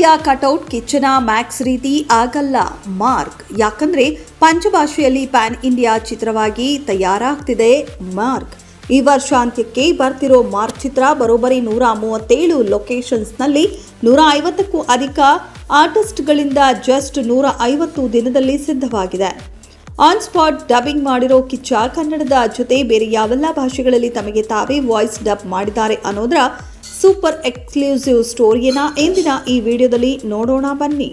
India cutout ಕಿಚ್ಚನ Max ರೀತಿ ಆಗಲ್ಲ mark. ಯಾಕಂದ್ರೆ ಪಂಚಭಾಷೆಯಲ್ಲಿ ಪ್ಯಾನ್ ಇಂಡಿಯಾ ಚಿತ್ರವಾಗಿ ತಯಾರಾಗ್ತಿದೆ ಮಾರ್ಕ್. ಈ ವರ್ಷಾಂತ್ಯಕ್ಕೆ ಬರ್ತಿರೋ ಮಾರ್ಕ್ ಚಿತ್ರ ಬರೋಬ್ಬರಿ 137 ಲೊಕೇಶನ್ಸ್ನಲ್ಲಿ 150ಕ್ಕೂ ಅಧಿಕ ಆರ್ಟಿಸ್ಟ್ಗಳಿಂದ ಜಸ್ಟ್ 150 ದಿನದಲ್ಲಿ ಸಿದ್ಧವಾಗಿದೆ. ಆನ್ ಸ್ಪಾಟ್ ಡಬ್ಬಿಂಗ್ ಮಾಡಿರೋ ಕಿಚ್ಚ ಕನ್ನಡದ ಜೊತೆ ಬೇರೆ ಯಾವೆಲ್ಲ ಭಾಷೆಗಳಲ್ಲಿ ತಮಗೆ ತಾವೇ ವಾಯ್ಸ್ ಡಬ್ ಮಾಡಿದ್ದಾರೆ ಅನ್ನೋದರ ಸೂಪರ್ ಎಕ್ಸ್ಕ್ಲೂಸಿವ್ ಸ್ಟೋರಿಯನ್ನ ಇಂದಿನ ಈ ವಿಡಿಯೋದಲ್ಲಿ ನೋಡೋಣ ಬನ್ನಿ.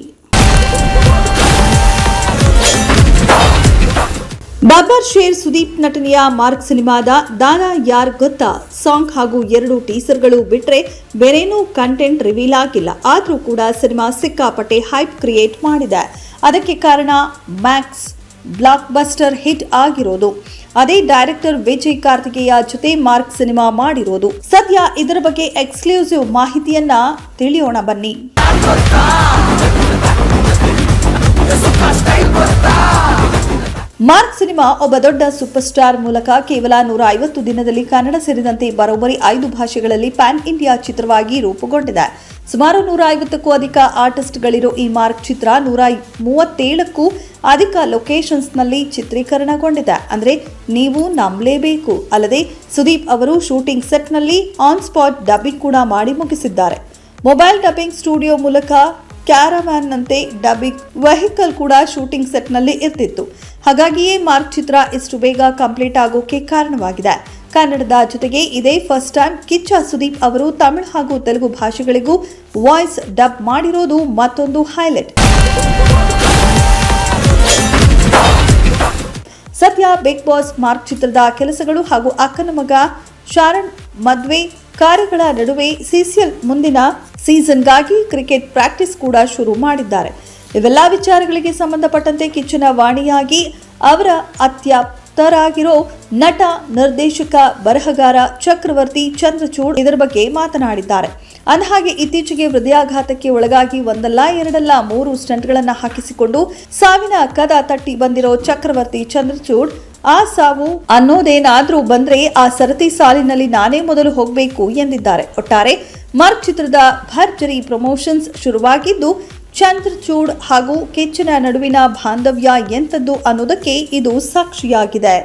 ಬಬ್ಬರ್ ಶೇರ್ ಸುದೀಪ್ ನಟನೆಯ ಮಾರ್ಕ್ ಸಿನಿಮಾದ ದಾದಾ ಯಾರ್ ಗೊತ್ತಾ ಸಾಂಗ್ ಹಾಗೂ 2 ಟೀಸರ್ಗಳು ಬಿಟ್ರೆ ಬೇರೇನೂ ಕಂಟೆಂಟ್ ರಿವೀಲ್ ಆಗಿಲ್ಲ. ಆದರೂ ಕೂಡ ಸಿನಿಮಾ ಸಿಕ್ಕಾಪಟ್ಟೆ ಹೈಪ್ ಕ್ರಿಯೇಟ್ ಮಾಡಿದೆ. ಅದಕ್ಕೆ ಕಾರಣ ಮ್ಯಾಕ್ಸ್ ಬ್ಲಾಕ್ ಬಸ್ಟರ್ ಹಿಟ್ ಆಗಿರೋದು. ಅದೇ ಡೈರೆಕ್ಟರ್ ವಿಜಯ್ ಕಾರ್ತಿಕೇಯ ಜೊತೆ ಮಾರ್ಕ್ ಸಿನಿಮಾ ಮಾಡಿರೋದು. ಸದ್ಯ ಇದರ ಬಗ್ಗೆ ಎಕ್ಸ್ಕ್ಲೂಸಿವ್ ಮಾಹಿತಿಯನ್ನ ತಿಳಿಯೋಣ ಬನ್ನಿ. ಮಾರ್ಕ್ ಸಿನಿಮಾ ಒಬ್ಬ ದೊಡ್ಡ ಸೂಪರ್ ಸ್ಟಾರ್ ಮೂಲಕ ಕೇವಲ 150 ದಿನದಲ್ಲಿ ಕನ್ನಡ ಸೇರಿದಂತೆ ಬರೋಬ್ಬರಿ 5 ಭಾಷೆಗಳಲ್ಲಿ ಪ್ಯಾನ್ ಇಂಡಿಯಾ ಚಿತ್ರವಾಗಿ ರೂಪುಗೊಂಡಿದೆ. ಸುಮಾರು 150ಕ್ಕೂ ಅಧಿಕ ಆರ್ಟಿಸ್ಟ್ಗಳಿರೋ ಈ ಮಾರ್ಕ್ ಚಿತ್ರ 137ಕ್ಕೂ ಅಧಿಕ ಲೊಕೇಶನ್ಸ್ನಲ್ಲಿ ಚಿತ್ರೀಕರಣಗೊಂಡಿದೆ. ಅಂದ್ರೆ ನೀವು ನಂಬಲೇಬೇಕು. ಅಲ್ಲದೆ ಸುದೀಪ್ ಅವರು ಶೂಟಿಂಗ್ ಸೆಟ್ನಲ್ಲಿ ಆನ್ ಸ್ಪಾಟ್ ಡಬ್ಬಿಂಗ್ ಕೂಡ ಮಾಡಿ ಮುಗಿಸಿದ್ದಾರೆ. ಮೊಬೈಲ್ ಡಬ್ಬಿಂಗ್ ಸ್ಟುಡಿಯೋ ಮೂಲಕ ಕ್ಯಾರವ್ಯಾನ್ನಂತೆ ಡಬ್ಬಿಂಗ್ ವೆಹಿಕಲ್ ಕೂಡ ಶೂಟಿಂಗ್ ಸೆಟ್ನಲ್ಲಿ ಇರ್ತಿತ್ತು. ಹಾಗಾಗಿಯೇ ಮಾರ್ಕ್ ಚಿತ್ರ ಇಷ್ಟು ಬೇಗ ಕಂಪ್ಲೀಟ್ ಆಗೋಕೆ ಕಾರಣವಾಗಿದೆ. ಕನ್ನಡದ ಜೊತೆಗೆ ಇದೇ ಫಸ್ಟ್ ಟೈಮ್ ಕಿಚ್ಚ ಸುದೀಪ್ ಅವರು ತಮಿಳು ಹಾಗೂ ತೆಲುಗು ಭಾಷೆಗಳಿಗೂ ವಾಯ್ಸ್ ಡಬ್ ಮಾಡಿರೋದು ಮತ್ತೊಂದು ಹೈಲೈಟ್. ಸದ್ಯ ಬಿಗ್ ಬಾಸ್ ಮಾರ್ಕ್ ಚಿತ್ರದ ಕೆಲಸಗಳು ಹಾಗೂ ಅಕ್ಕನ ಮಗ ಶಾರಣ್ ಮದ್ವೆ ಕಾರ್ಯಗಳ ನಡುವೆ ಸಿಸಿಎಲ್ ಮುಂದಿನ ಸೀಸನ್ಗಾಗಿ ಕ್ರಿಕೆಟ್ ಪ್ರಾಕ್ಟೀಸ್ ಕೂಡ ಶುರು ಮಾಡಿದ್ದಾರೆ. ಇವೆಲ್ಲ ವಿಚಾರಗಳಿಗೆ ಸಂಬಂಧಪಟ್ಟಂತೆ ಕಿಚ್ಚನ ವಾಣಿಯಾಗಿ ಅವರ ಅತ್ಯಾಪ್ತರಾಗಿರೋ ನಟ, ನಿರ್ದೇಶಕ, ಬರಹಗಾರ ಚಕ್ರವರ್ತಿ ಚಂದ್ರಚೂಡ್ ಇದರ ಬಗ್ಗೆ ಮಾತನಾಡಿದ್ದಾರೆ. ಅಂದಹಾಗೆ ಇತ್ತೀಚೆಗೆ ಹೃದಯಾಘಾತಕ್ಕೆ ಒಳಗಾಗಿ ಒಂದಲ್ಲ ಎರಡಲ್ಲ 3 ಸ್ಟಂಟ್ಗಳನ್ನು ಹಾಕಿಸಿಕೊಂಡು ಸಾವಿನ ಕದ ತಟ್ಟಿ ಬಂದಿರೋ ಚಕ್ರವರ್ತಿ ಚಂದ್ರಚೂಡ್ ಆ ಸಾವು ಅನ್ನೋದೇನಾದ್ರೂ ಬಂದ್ರೆ ಆ ಸರತಿ ಸಾಲಿನಲ್ಲಿ ನಾನೇ ಮೊದಲು ಹೋಗಬೇಕು ಎಂದಿದ್ದಾರೆ. ಒಟ್ಟಾರೆ ಮಾರ್ಕ್ ಚಿತ್ರದ ಭರ್ಜರಿ ಪ್ರಮೋಷನ್ಸ್ ಶುರುವಾಗಿದ್ದು ಚಂದ್ರಚೂಡ್ ಹಾಗೂ ಕಿಚ್ಚನ ನಡುವಿನ ಬಾಂಧವ್ಯ ಎಂಥದ್ದು ಅನ್ನೋದಕ್ಕೆ ಇದು ಸಾಕ್ಷಿಯಾಗಿದೆ.